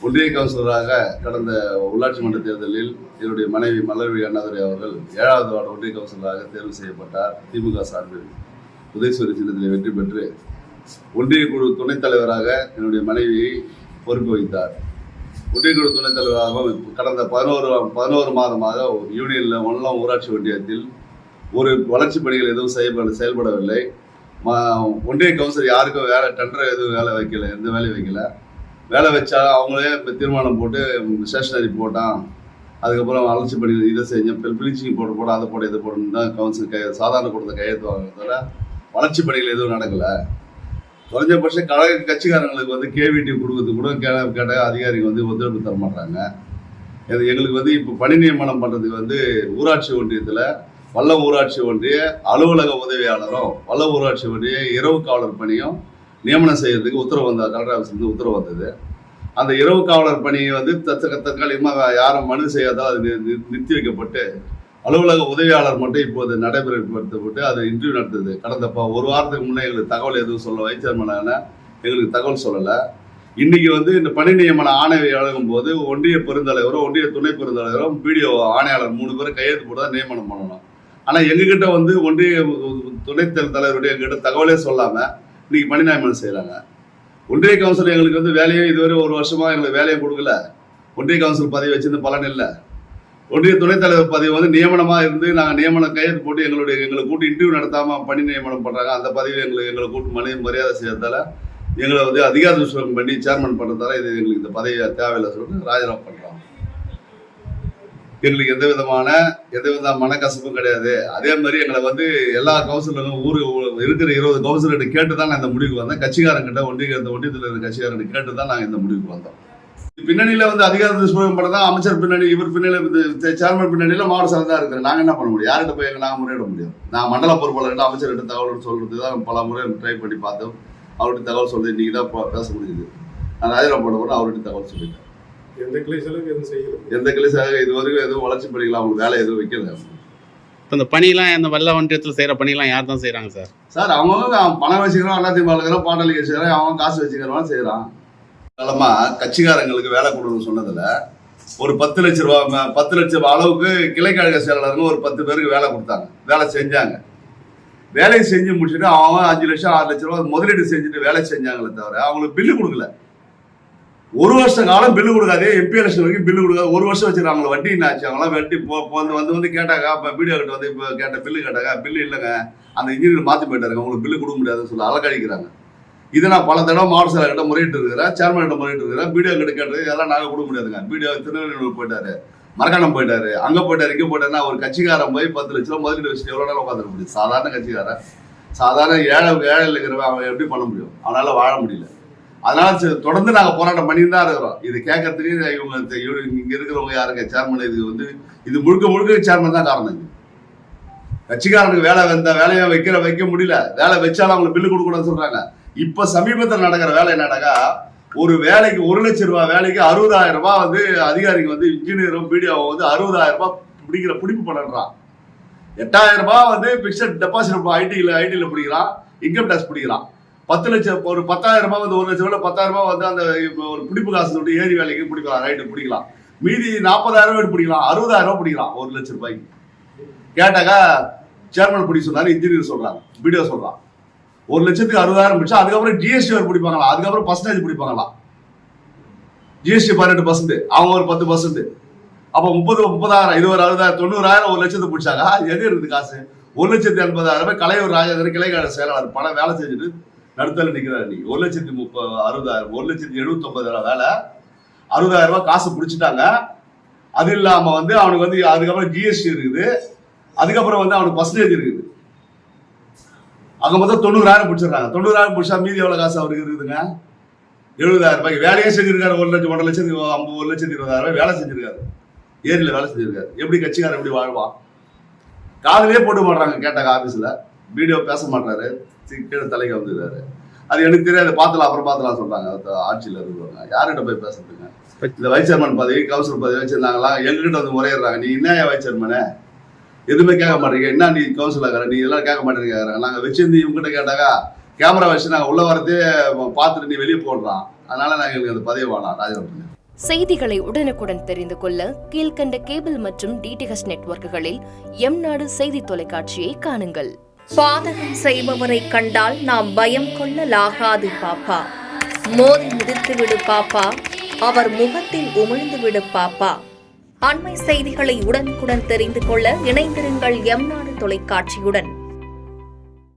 ஒன்றிய கவுன்சிலராக கடந்த உள்ளாட்சி மன்ற தேர்தலில் என்னுடைய மனைவி மலர்வி அண்ணாதுரை அவர்கள் 7வது வார்டு ஒன்றிய கவுன்சிலராக தேர்வு செய்யப்பட்டார். திமுக சார்பில் உதயசூரி சின்னத்தில் வெற்றி பெற்று ஒன்றிய குழு துணைத் தலைவராக என்னுடைய மனைவியை பொறுப்பு வைத்தார். ஒன்றிய குழு துணைத் தலைவராக கடந்த 11 மாதமாக யூனியனில் ஒன்றாம் ஊராட்சி ஒன்றியத்தில் ஒரு வளர்ச்சி பணிகள் எதுவும் செயல்படவில்லை. ஒன்றிய கவுன்சிலர் யாருக்கும் வேலை டெண்டர் எதுவும் வேலை வைக்கல, எந்த வேலையும் வைக்கல. வேலை வச்சா அவங்களே தீர்மானம் போட்டு ஸ்டேஷனரி போட்டான், அதுக்கப்புறம் வளர்ச்சி பணிகள் இதை செஞ்சேன், பிளீச்சிங் போட அதை போட இதை போடணும் தான் கவுன்சில் சாதாரண கொடுத்த கையெழுத்து வாங்குறதால வளர்ச்சி பணிகள் எதுவும் நடக்கலை. குறைஞ்சபட்சம் கழக கட்சிக்காரங்களுக்கு கேவிடி கொடுக்கறதுக்கு கூட கேட்ட அதிகாரிகள் ஒத்துழைப்பு தர மாட்டாங்க. எங்களுக்கு இப்போ பணி நியமனம் பண்ணுறதுக்கு ஊராட்சி ஒன்றியத்தில் வல்லம் ஊராட்சி ஒன்றிய அலுவலக உதவியாளரும் வல்லம் ஊராட்சி ஒன்றிய இரவு காவலர் பணியும் நியமனம் செய்யறதுக்கு உத்தரவு வந்தது. கலெக்டர் ஆஃபீஸ்லேருந்து உத்தரவு வந்தது. அந்த இரவு காவலர் பணியை தற்காலிகமாக யாரும் மனு செய்யாதால் அது நிறுத்தி வைக்கப்பட்டு அலுவலக உதவியாளர் மட்டும் இப்போது நடைமுறைப்படுத்தப்பட்டு அது இன்டர்வியூ நடத்துது. கடந்த ஒரு வாரத்துக்கு முன்னே எங்களுக்கு தகவல் எதுவும் சொல்ல வைஸ் சேர்மனான எங்களுக்கு தகவல் சொல்லலை. இன்னைக்கு இந்த பணி நியமன ஆணையை வழங்கும் போது ஒன்றிய பெருந்தலைவரும் ஒன்றிய துணை பெருந்தலைவரும் பிடிஓ ஆணையாளர் 3 பேரும் கையெழுத்து போட்டு தான் நியமனம் பண்ணணும். ஆனால் எங்ககிட்ட ஒன்றிய துணைத் தலைவருடைய எங்ககிட்ட தகவலே சொல்லாமல் இன்னைக்கு பணி நியமனம் செய்கிறாங்க. ஒன்றிய கவுன்சில் எங்களுக்கு வேலையை இதுவரை 1 வருஷமா எங்களுக்கு வேலையை கொடுக்கல. ஒன்றிய கவுன்சில் பதவி வச்சிருந்து பலன் இல்லை. ஒன்றிய துணைத் தலைவர் பதவி நியமனமாக இருந்து நாங்கள் நியமனம் கையெழுத்து போட்டு எங்களை கூட்டு இன்டர்வியூ நடத்தாமல் பணி நியமனம் பண்ணுறாங்க. அந்த பதவி எங்களை கூட்டு மரியாதை செய்யறதால எங்களை அதிகார துஷ்பிரயோகம் பண்ணி சேர்மன் பண்ணுறதால இது எங்களுக்கு இந்த பதவி தேவையில்லை சொல்லிட்டு ராஜினாமா பண்ணுறோம். எங்களுக்கு எந்த வித மனக்கசப்பும் கிடையாது. அதே மாதிரி எங்களை எல்லா கவுன்சிலரும் இருக்கிற 20 கவுன்சிலர்கிட்ட கேட்டு தான் நான் இந்த முடிவுக்கு வந்தேன். கட்சிக்காரங்கிட்ட ஒன்றியத்தில் இருக்கிற கட்சிக்காரங்கிட்ட கேட்டு தான் நாங்கள் இந்த முடிவுக்கு வந்தோம். பின்னணியில அதிகார துஷ்பிரயோகம் பண்ணதான் அமைச்சர் பின்னாடி, இவர் பின்னாடி, சேர்மன் பின்னாடியில மாவட்ட செயலர் தான் இருக்கிறேன். நாங்கள் என்ன பண்ண முடியும்? யார்கிட்ட போய் நாங்கள் முறையிட முடியும்? நான் மண்டல பொறுப்பாளர்கிட்ட அமைச்சர்கிட்ட தகவல் சொல்றது தான் பல முறை ட்ரை பண்ணி பார்த்தோம். அவர்கிட்ட தகவல் சொல்றது இன்னைக்கு தான் பேச முடியுது. நான் ராஜினாமா பண்ண போது அவர்கிட்ட தகவல் சொல்லிட்டேன். எந்த கிளை செயலகம் இதுவரைக்கும் எதுவும் வளர்ச்சி பணிகள் அவங்க வேலை எதுவும் வைக்கல. இப்போ இந்த பணியெல்லாம் இந்த வல்ல ஒன்றியத்தில் செய்கிற பணியெல்லாம் யார் தான் செய்கிறாங்க சார்? சார் அவங்க பணம் வச்சுக்கிறோம், எல்லாத்தையும் பார்க்குறோம், பாட்டாளி கட்சிக்கிறோம், அவன் காசு வச்சுக்கிறவன் செய்கிறான். காலமா கட்சிக்காரங்களுக்கு வேலை கொடுக்கணும்னு சொன்னதுல ஒரு 10 லட்சம் அளவுக்கு கிளைக்கழக செயலாளர்கள் ஒரு 10 பேருக்கு வேலை கொடுத்தாங்க. வேலை செஞ்சாங்க. வேலையை செஞ்சு முடிச்சுட்டு அவன் 5 லட்சம் 6 லட்சம் ரூபாய் முதலீடு செஞ்சுட்டு வேலை செஞ்சாங்களே தவிர அவங்களுக்கு பில்லு கொடுக்கல. 1 வருஷ காலம் பில்லு கொடுக்காதே. எம்பி எலெக்ஷன் வரைக்கும் பில்லு கொடுக்காது. 1 வருஷம் வச்சுருக்காங்களா? வட்டி என்ன ஆச்சு? அவங்களாம் வெட்டி வந்து கேட்டாங்க. இப்போ வீடியோ கிட்ட இப்போ கேட்ட பில்லு கேட்டாங்க. பில்லு இல்லைங்க, அந்த இன்ஜினியர் மாற்றி போயிட்டாருங்க, உங்களுக்கு பில்லு கொடுக்க முடியாதுன்னு சொல்லி அலக்கழிக்கிறாங்க. இதை நான் பல தடவை மாவட்ட செயலர்கிட்ட முறையிட்டு இருக்கிறேன், சேர்மன் கிட்ட முறையிட்டு இருக்கிறேன். வீடியோ கிட்ட கேட்டது எல்லாம் நாங்கள் கொடுக்க முடியாதுங்க. வீடியோ திருநெல்வேலி போயிட்டாரு, மரக்காணம் போயிட்டாரு, அங்கே போயிட்டாரு, இங்கே போயிட்டாருன்னா ஒரு கட்சிக்காரன் போய் 10 லட்சம் ரூபா முதலீடு வச்சுட்டு எவ்வளோ நேரம் உட்காந்துட முடியும்? சாதாரண கட்சிக்காரன், சாதாரண ஏழை இருக்கிறவன் அவன் எப்படி பண்ண முடியும்? அவனால வாழ முடியல. அதனால தொடர்ந்து நாங்கள் போராட்டம் பண்ணிட்டு தான் இருக்கிறோம். இது கேட்கறதுக்கு இங்க இருக்கிறவங்க யாருங்க சேர்மன்? இது முழுக்க சேர்மன் தான் காரணம். கட்சிக்காரனுக்கு வேலையை வைக்க முடியல. வேலை வச்சாலும் அவங்களுக்கு பில்லு கொடுக்கணும்னு சொல்றாங்க. இப்ப சமீபத்தில் நடக்கிற வேலை என்னடாக்கா, ஒரு வேலைக்கு 1 லட்சம் ரூபாய் வேலைக்கு 60,000 ரூபாய் அதிகாரிக்கு இன்ஜினியரும் பிடிஓவும் 60,000 ரூபாய் பிடிப்பு பண்ணுறான். 8,000 ரூபாய் பிக்சட் டெபாசிட் ஐடியில் பிடிக்கிறான், இன்கம் டேக்ஸ் பிடிக்கிறான். 10 லட்சம் ஒரு 10,000 ரூபாய் 1 லட்சம் ரூபாய் 10,000 ரூபாய் அந்த ஒரு பிடிப்பு காசு விட்டு ஏரி வேலைக்கு பிடிக்கலாம், ரைட்டு பிடிக்கலாம். மீதி 40,000 ரூபாய் பிடிக்கலாம், 60,000 ரூபாய் பிடிக்கலாம் 1 லட்சம் ரூபாய்க்கு. கேட்டாக்கா சேர்மன் பிடிக்க சொன்னாரு, இன்ஜினியர் சொல்றாங்க, பிடிஓ சொல்றான். 1 லட்சத்துக்கு 60,000 பிடிச்சா அதுக்கப்புறம் ஜிஎஸ்டி வரை பிடிப்பாங்களா, அதுக்கப்புறம் பர்சன்டேஜ் பிடிப்பாங்களா. ஜிஎஸ்டி 18%, அவங்க ஒரு 10%. அப்போ 30,000 இது ஒரு 60,000 90,000 1 லட்சத்தை பிடிச்சாங்க. எங்க இருக்குது காசு? 1,80,000 ரூபாய் கலையூர் ராஜேந்திரன் கிளைக்கழக செயலாளர் பணம் வேலை செஞ்சுட்டு நடுத்தல நிற்கிறார். இன்னைக்கு 1,60,000 1,79,000 வேலை, 60,000 ரூபாய் காசு பிடிச்சிட்டாங்க. அது இல்லாம அவனுக்கு அதுக்கப்புறம் ஜிஎஸ்டி இருக்குது, அதுக்கப்புறம் அவனுக்கு பர்சன்டேஜ் இருக்குது. அங்க மொத்தம் 90,000 பிடிச்சிடுறாங்க. 90,000 பிடிச்சா மீதி எவ்வளவு காசு அவருக்கு இருக்குதுங்க? 70,000 ரூபாய்க்கு வேலையே செஞ்சிருக்காரு. 1 லட்சம் 1,20,000 ரூபாய் வேலை செஞ்சிருக்காரு, ஏரியில வேலை செஞ்சிருக்காரு. எப்படி கட்சிக்காரன் எப்படி வாழ்வான்? காதலே போட்டு மாட்டாங்க. கேட்டாங்க ஆபீஸ்ல, வீடியோ பேச மாட்டாரு, கீழே தலைக்கு வந்துருக்காரு. அது எனக்கு தெரியாது, அப்புறம் பார்த்துலாம் சொல்றாங்க. ஆட்சியில் இருக்கிறவங்க யார்கிட்ட போய் பேசுறதுங்க? இந்த வைஸ் சேர்மன் பதவி கவுன்சிலர் பதவி வச்சிருந்தாங்களா, எங்ககிட்ட முறையிடுறாங்க. நீ என்ன வைஸ் சேர்மனு எதுவுமே கேட்க மாட்டேங்க, என்ன நீ கவுன்சிலர் நீ எல்லாம் கேட்க மாட்டேங்க. நாங்க வச்சிருந்து இவங்ககிட்ட கேட்டாக்கா கேமரா வச்சு நாங்கள் உள்ள வரதே பார்த்துட்டு நீ வெளியே போடுறான். அதனால நாங்கள் எங்களுக்கு அந்த பதவி வேணாம் ராஜினாமா பண்ணி செய்திகளை உடனுக்குடன் தெரிந்து கொள்ள கீழ்க்கண்ட கேபிள் மற்றும் டிடிஹெச் நெட்வொர்க்குகளில் எம்நாடு செய்தி தொலைக்காட்சியை காணுங்கள். பாதகம் செய்பவரை கண்டால் நாம் பயம் கொள்ளலாகாது பாப்பா. மோதி மிதித்து விடு பாப்பா, அவர் முகத்தில் உமிழ்ந்து விடு பாப்பா. அண்மை செய்திகளை உடனுக்குடன் தெரிந்து கொள்ள இணைந்திருங்கள் எம்நாடு தொலைக்காட்சியுடன்.